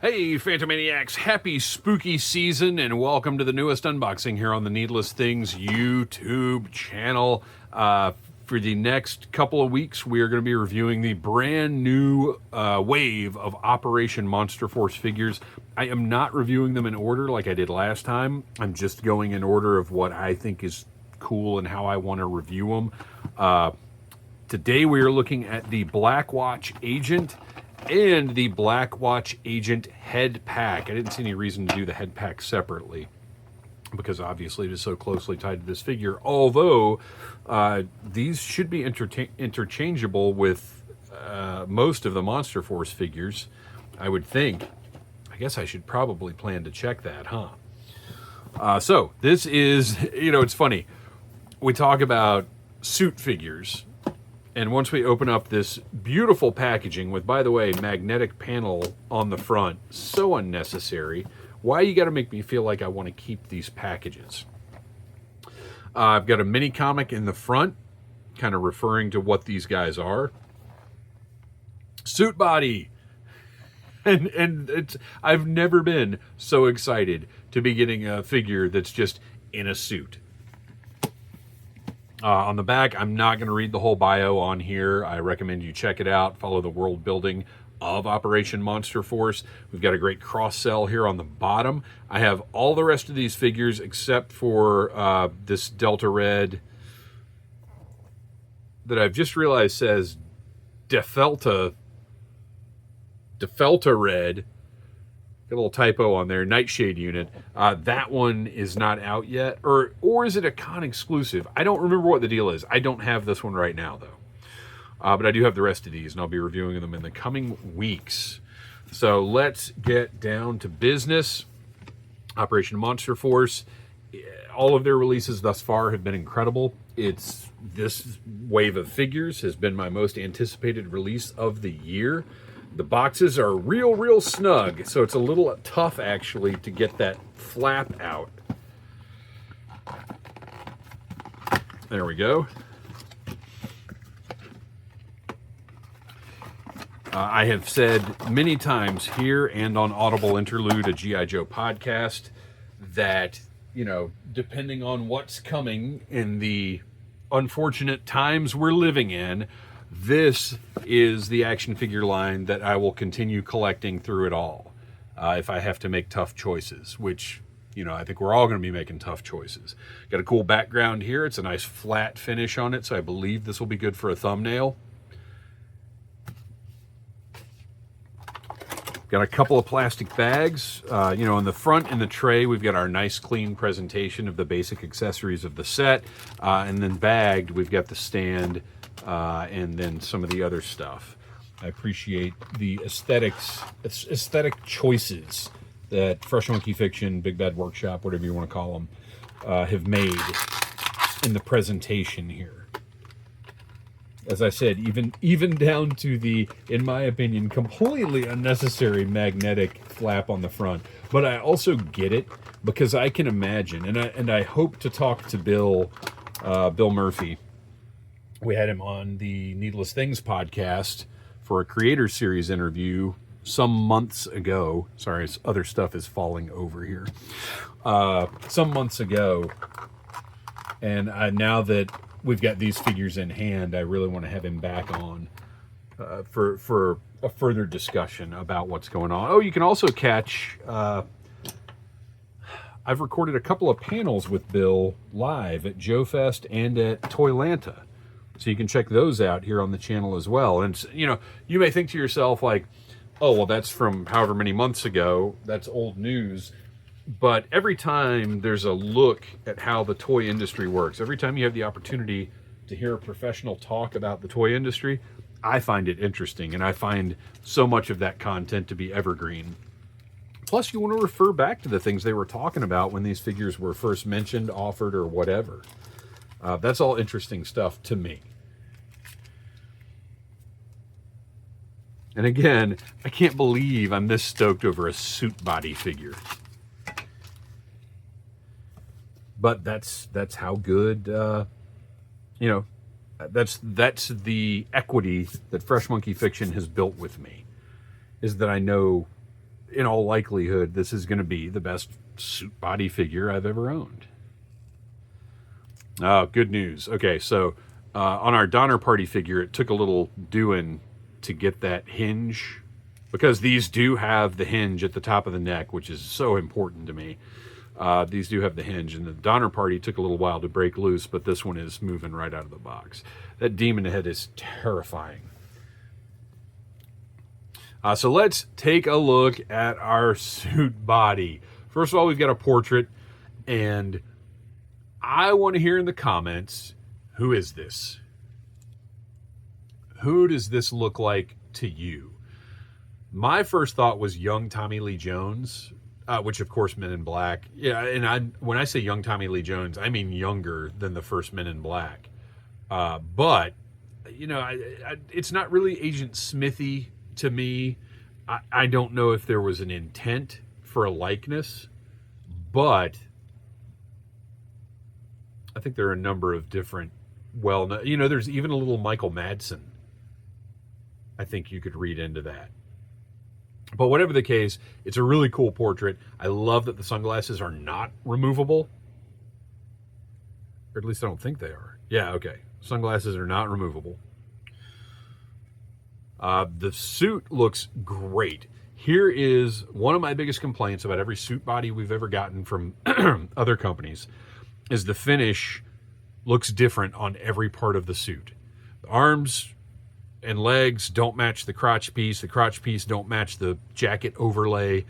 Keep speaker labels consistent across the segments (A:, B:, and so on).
A: Hey, Phantomaniacs, happy spooky season, and welcome to the newest unboxing here on the Needless Things YouTube channel. For the next couple of weeks, we are going to be reviewing the brand new wave of Operation Monster Force figures. I am not reviewing them in order like I did last time. I'm just going in order of what I think is cool and how I want to review them. Today we are looking at the Blackwatch Agent and the Blackwatch Agent head pack. I didn't see any reason to do the head pack separately because obviously it is so closely tied to this figure, although these should be interchangeable with most of the Monster Force figures, I would think. I guess I should probably plan to check that, huh? So this is, it's funny. We talk about suit figures, and once we open up this beautiful packaging with, by the way, magnetic panel on the front, so unnecessary. Why you got to make me feel like I want to keep these packages? I've got a mini comic in the front, kind of referring to what these guys are. Suit body. And I've never been so excited to be getting a figure that's just in a suit. On the back, I'm not going to read the whole bio on here. I recommend you check it out. Follow the world building of Operation Monster Force. We've got a great cross-sell here on the bottom. I have all the rest of these figures except for this Delta Red that I've just realized says Defelta Red. Got a little typo on there, Nightshade unit. That one is not out yet, or is it a con exclusive? I don't remember what the deal is. I don't have this one right now, though. But I do have the rest of these, and I'll be reviewing them in the coming weeks. So let's get down to business. Operation Monster Force. All of their releases thus far have been incredible. This wave of figures has been my most anticipated release of the year. The boxes are real snug, so it's a little tough, actually, to get that flap out. There we go. I have said many times here and on Audible Interlude, a G.I. Joe podcast, that, depending on what's coming in the unfortunate times we're living in, this is the action figure line that I will continue collecting through it all. If I have to make tough choices, which, I think we're all going to be making tough choices. Got a cool background here. It's a nice flat finish on it, so I believe this will be good for a thumbnail. Got a couple of plastic bags. In the front in the tray, we've got our nice clean presentation of the basic accessories of the set. And then bagged, we've got the stand, and then some of the other stuff. I appreciate the aesthetic choices that Fresh Monkey Fiction, BigBad Workshop, whatever you want to call them, have made in the presentation here. As I said, even down to the, in my opinion, completely unnecessary magnetic flap on the front. But I also get it because I can imagine, and I hope to talk to Bill Murphy. We had him on the Needless Things podcast for a Creator Series interview some months ago. Sorry, other stuff is falling over here. Some months ago. And now that we've got these figures in hand, I really want to have him back on for a further discussion about what's going on. Oh, you can also catch... I've recorded a couple of panels with Bill live at Joe Fest and at Toylanta. So you can check those out here on the channel as well. And, you may think to yourself like, oh, well, that's from however many months ago. That's old news. But every time there's a look at how the toy industry works, every time you have the opportunity to hear a professional talk about the toy industry, I find it interesting. And I find so much of that content to be evergreen. Plus, you want to refer back to the things they were talking about when these figures were first mentioned, offered, or whatever. That's all interesting stuff to me. And again, I can't believe I'm this stoked over a suit body figure. But that's how good, that's the equity that Fresh Monkey Fiction has built with me, is that I know in all likelihood, this is going to be the best suit body figure I've ever owned. Oh, good news. Okay, so on our Donner Party figure, it took a little doing to get that hinge, because these do have the hinge at the top of the neck, which is so important to me. These do have the hinge, and the Donner Party took a little while to break loose, but this one is moving right out of the box. That demon head is terrifying. So let's take a look at our suit body. First of all, we've got a portrait, and I want to hear in the comments, who is this? Who does this look like to you? My first thought was young Tommy Lee Jones, which of course Men in Black. Yeah, and when I say young Tommy Lee Jones, I mean younger than the first Men in Black. But, you know, it's not really Agent Smithy to me. I don't know if there was an intent for a likeness, but I think there are a number of different, you know, there's even a little Michael Madsen. I think you could read into that. But whatever the case, it's a really cool portrait. I love that the sunglasses are not removable. Or at least I don't think they are. Yeah, okay. Sunglasses are not removable. The suit looks great. Here is one of my biggest complaints about every suit body we've ever gotten from other companies, is the finish looks different on every part of the suit. The arms and legs don't match the crotch piece. The crotch piece don't match the jacket overlay.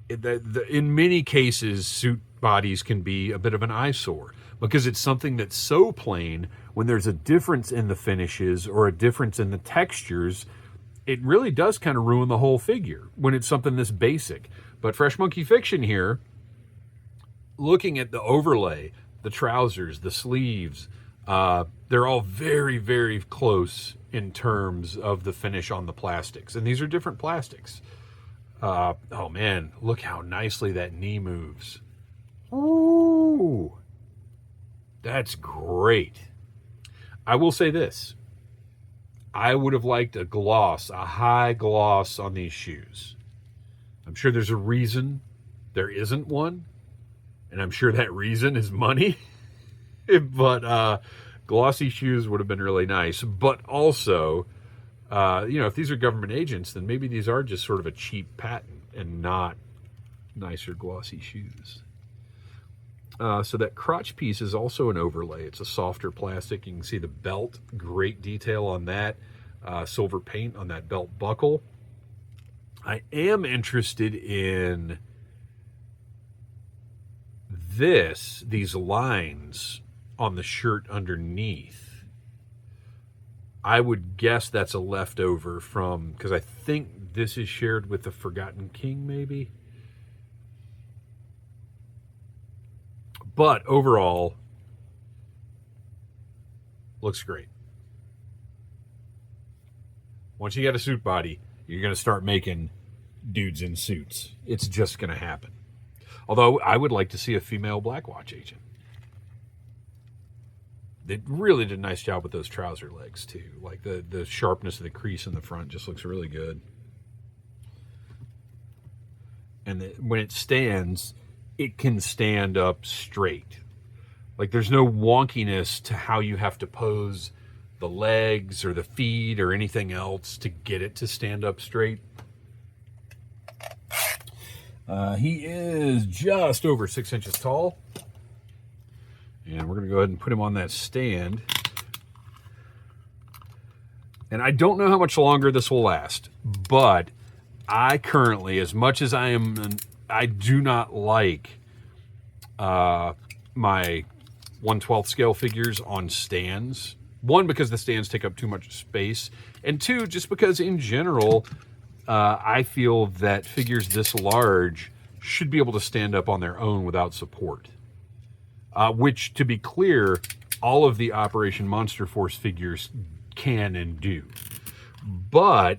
A: In many cases, suit bodies can be a bit of an eyesore because it's something that's so plain. When there's a difference in the finishes or a difference in the textures, it really does kind of ruin the whole figure when it's something this basic. But Fresh Monkey Fiction here, looking at the overlay, the trousers, the sleeves, they're all very, very close in terms of the finish on the plastics. And these are different plastics. Oh man, look how nicely that knee moves. Ooh, that's great. I will say this. I would have liked a gloss, a high gloss on these shoes. I'm sure there's a reason there isn't one. And I'm sure that reason is money. But glossy shoes would have been really nice. But also, you know, if these are government agents, then maybe these are just sort of a cheap patent and not nicer glossy shoes. So that crotch piece is also an overlay. It's a softer plastic. You can see the belt, great detail on that. Silver paint on that belt buckle. I am interested in these lines on the shirt underneath. I would guess that's a leftover from, because I think this is shared with the Forgotten King, maybe. But overall, looks great. Once you get a suit body, you're going to start making dudes in suits. It's just going to happen. Although I would like to see a female Blackwatch agent. They really did a nice job with those trouser legs too. Like the sharpness of the crease in the front just looks really good. And when it stands, it can stand up straight. Like there's no wonkiness to how you have to pose the legs or the feet or anything else to get it to stand up straight. He is just over 6 inches tall. And we're going to go ahead and put him on that stand. And I don't know how much longer this will last, but I currently, as much as I do not like my 1/12 scale figures on stands. One, because the stands take up too much space. And two, just because in general, I feel that figures this large should be able to stand up on their own without support. Which, to be clear, all of the Operation Monster Force figures can and do. But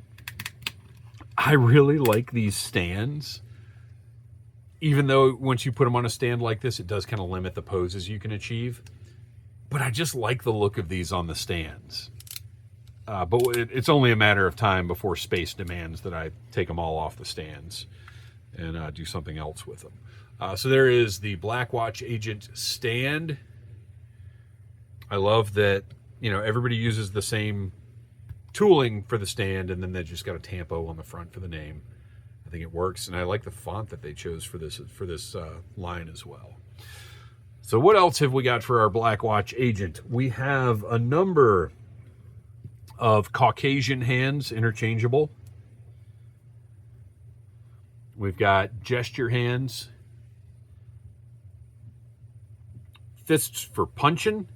A: I really like these stands. Even though once you put them on a stand like this, it does kind of limit the poses you can achieve. But I just like the look of these on the stands. But it's only a matter of time before space demands that I take them all off the stands and do something else with them. So there is the Blackwatch Agent stand. I love that, everybody uses the same tooling for the stand, and then they just got a tampo on the front for the name. I think it works, and I like the font that they chose for this line as well. So what else have we got for our Blackwatch Agent? We have a number of Caucasian hands, interchangeable. We've got gesture hands, fists for punching,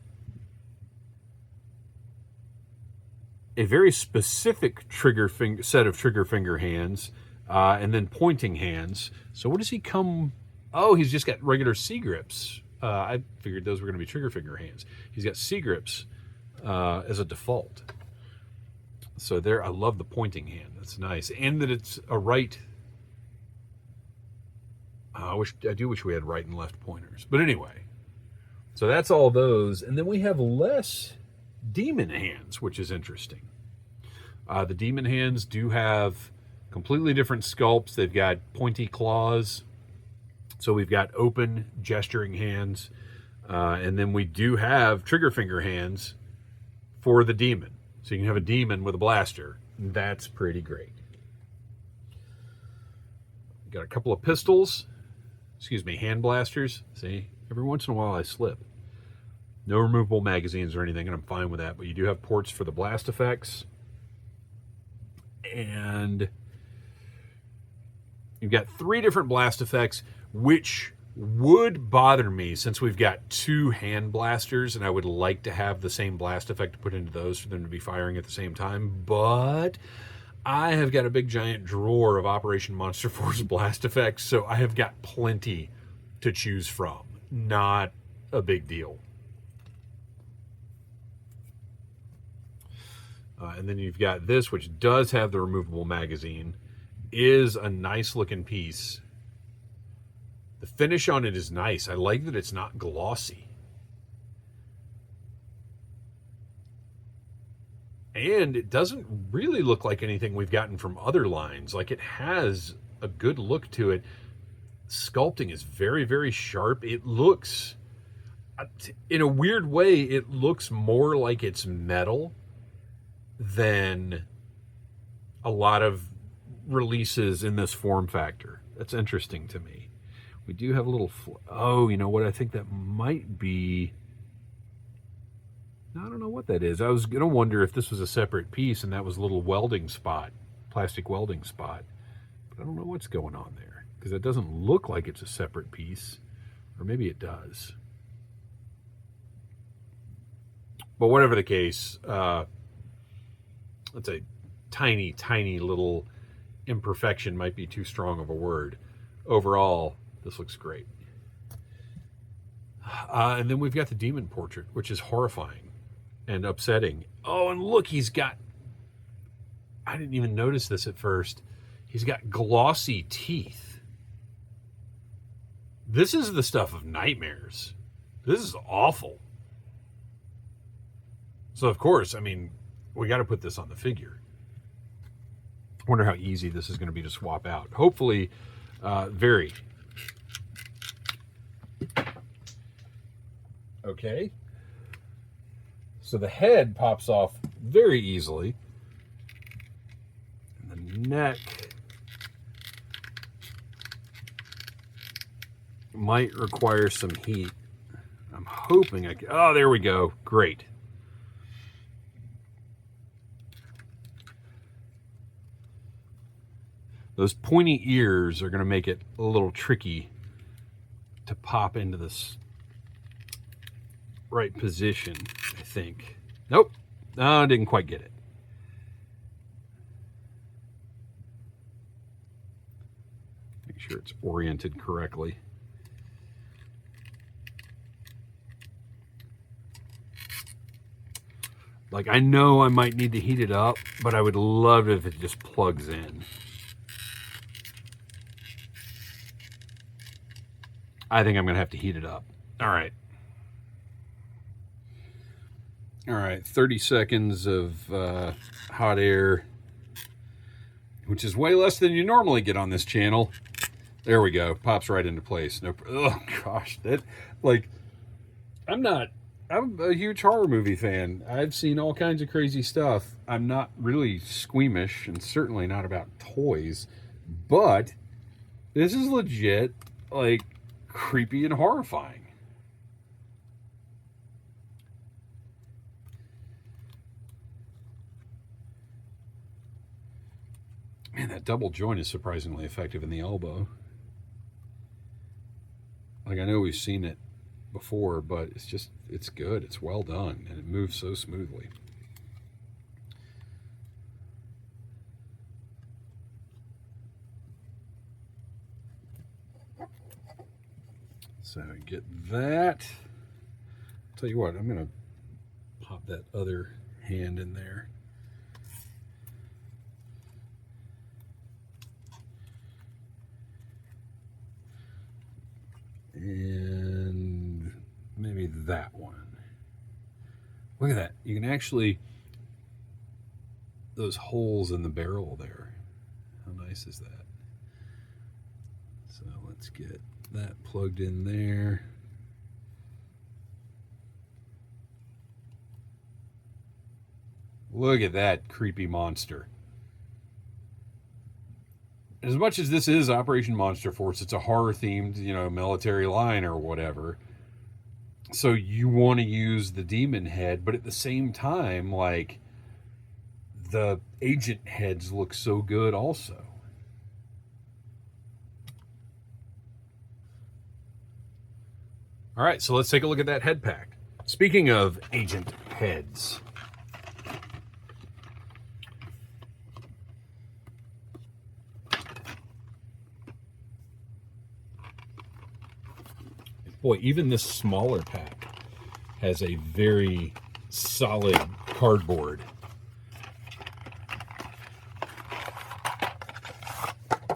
A: a very specific set of trigger finger hands, and then pointing hands. So what does he come? Oh, he's just got regular C grips. I figured those were going to be trigger finger hands. He's got C grips as a default. So there, I love the pointing hand. That's nice, and that it's a right. I do wish we had right and left pointers, but anyway. So that's all those, and then we have less demon hands, which is interesting. The demon hands do have completely different sculpts. They've got pointy claws. So we've got open gesturing hands. And then we do have trigger finger hands for the demon. So you can have a demon with a blaster. That's pretty great. Got a couple of pistols. Hand blasters. See, every once in a while I slip. No removable magazines or anything, and I'm fine with that. But you do have ports for the blast effects. And you've got 3 different blast effects, which would bother me since we've got 2 hand blasters, and I would like to have the same blast effect to put into those for them to be firing at the same time. But I have got a big giant drawer of Operation Monster Force blast effects, so I have got plenty to choose from. Not a big deal. And then you've got this, which does have the removable magazine. Is a nice looking piece. The finish on it is nice. I like that it's not glossy. And it doesn't really look like anything we've gotten from other lines. Like, it has a good look to it. Sculpting is very, very sharp. It looks, in a weird way, it looks more like it's metal than a lot of releases in this form factor. That's interesting to me. We do have a little... oh, you know what? I think that might be... I don't know what that is. I was going to wonder if this was a separate piece and that was a little welding spot, plastic welding spot. But I don't know what's going on there, because it doesn't look like it's a separate piece. Or maybe it does. But whatever the case, it's a tiny, tiny little imperfection. Might be too strong of a word. Overall, this looks great. And then we've got the demon portrait, which is horrifying and upsetting. Oh, and look, he's got... I didn't even notice this at first. He's got glossy teeth. This is the stuff of nightmares. This is awful. So, of course, I mean, we got to put this on the figure. I wonder how easy this is going to be to swap out. Hopefully, very. Okay. So the head pops off very easily. And the neck might require some heat. I'm hoping I can... oh, there we go. Great. Those pointy ears are going to make it a little tricky to pop into this right position, I think. Nope. No, I didn't quite get it. Make sure it's oriented correctly. Like, I know I might need to heat it up, but I would love it if it just plugs in. I think I'm going to have to heat it up. All right. All right, 30 seconds of hot air, which is way less than you normally get on this channel. There we go. Pops right into place. No, oh gosh, that like I'm a huge horror movie fan. I've seen all kinds of crazy stuff. I'm not really squeamish, and certainly not about toys, but this is legit, like, creepy and horrifying. Man, that double joint is surprisingly effective in the elbow. Like, I know we've seen it before, but it's good. It's well done, and it moves so smoothly. So get that. Tell you what, I'm gonna pop that other hand in there. And maybe that one. Look at that. You can actually, those holes in the barrel there. How nice is that? So let's get that plugged in there. Look at that creepy monster. As much as this is Operation Monster Force, it's a horror themed, military line or whatever. So you want to use the demon head, but at the same time, like, the agent heads look so good also. All right, so let's take a look at that head pack. Speaking of agent heads, boy, even this smaller pack has a very solid cardboard.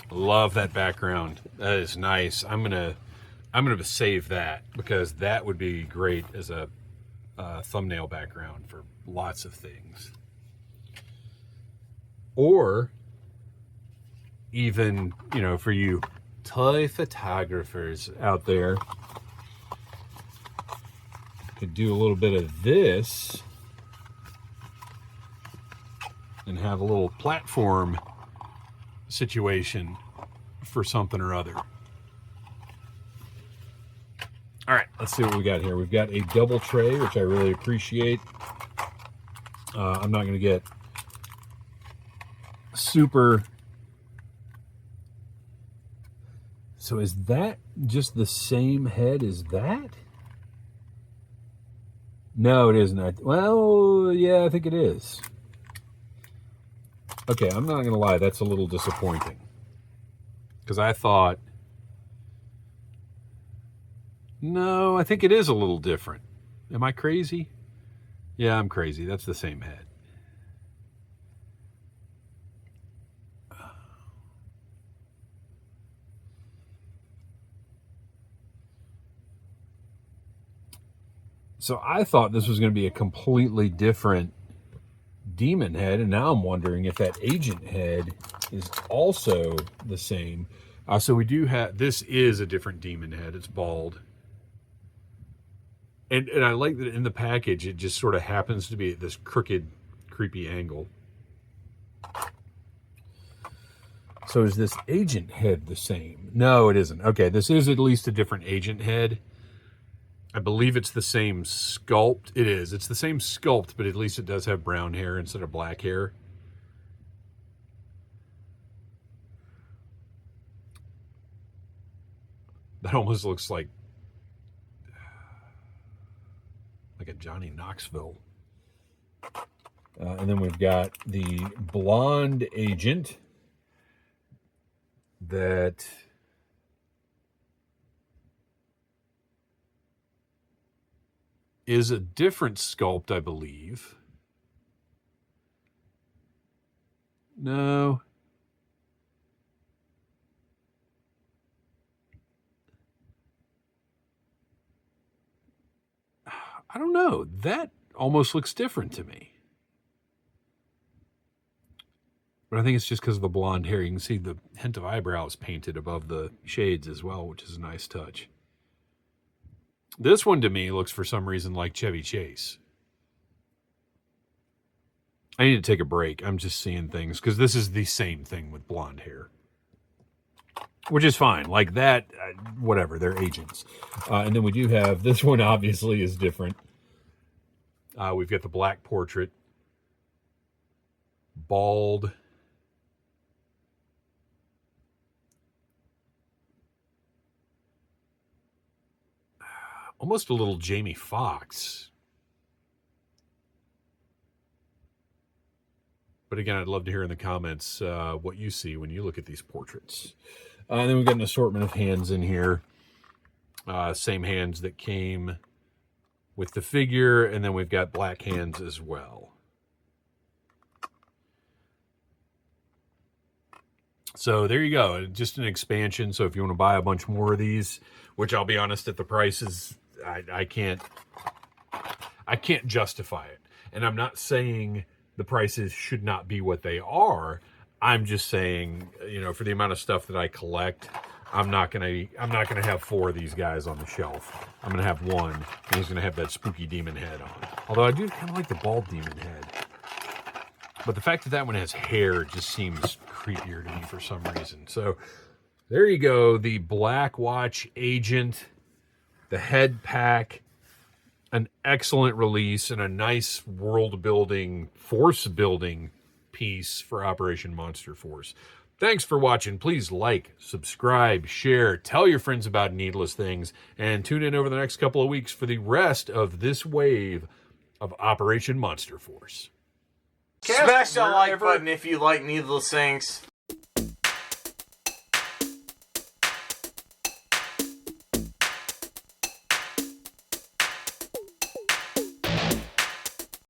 A: Love that background. That is nice. I'm gonna save that, because that would be great as a thumbnail background for lots of things. Or even, for you toy photographers out there, could do a little bit of this and have a little platform situation for something or other. All right, let's see what we got here. We've got a double tray, which I really appreciate. I'm not going to get super... So is that just the same head as that? No, it isn't. Well, yeah, I think it is. Okay, I'm not going to lie. That's a little disappointing, because I thought... No, I think it is a little different. Am I crazy? Yeah, I'm crazy. That's the same head. So I thought this was going to be a completely different demon head, and now I'm wondering if that agent head is also the same. So we do have... This is a different demon head. It's bald. And I like that in the package, it just sort of happens to be at this crooked, creepy angle. So is this agent head the same? No, it isn't. Okay, this is at least a different agent head. I believe it's the same sculpt. It is. It's the same sculpt, but at least it does have brown hair instead of black hair. That almost looks like a Johnny Knoxville. And then we've got the blonde agent that is a different sculpt, I believe. No. I don't know. That almost looks different to me. But I think it's just because of the blonde hair. You can see the hint of eyebrows painted above the shades as well, which is a nice touch. This one to me looks for some reason like Chevy Chase. I need to take a break. I'm just seeing things because this is the same thing with blonde hair. Which is fine. Like that, whatever, they're agents. And then we do have, this one obviously is different. We've got the black portrait. Bald. Almost a little Jamie Foxx. But again, I'd love to hear in the comments what you see when you look at these portraits. And then we've got an assortment of hands in here. Same hands that came with the figure. And then we've got black hands as well. So there you go. Just an expansion. So if you want to buy a bunch more of these, which I'll be honest, at the prices, I can't justify it. And I'm not saying the prices should not be what they are. I'm just saying, you know, for the amount of stuff that I collect, I'm not gonna have 4 of these guys on the shelf. I'm gonna have one, and he's gonna have that spooky demon head on. Although I do kind of like the bald demon head. But the fact that that one has hair just seems creepier to me for some reason. So there you go, the Blackwatch Agent, the head pack, an excellent release and a nice world building, force building piece for Operation Monster Force. Thanks for watching. Please like, subscribe, share, tell your friends about Needless Things, and tune in over the next couple of weeks for the rest of this wave of Operation Monster Force.
B: Smash that like button if you like Needless Things.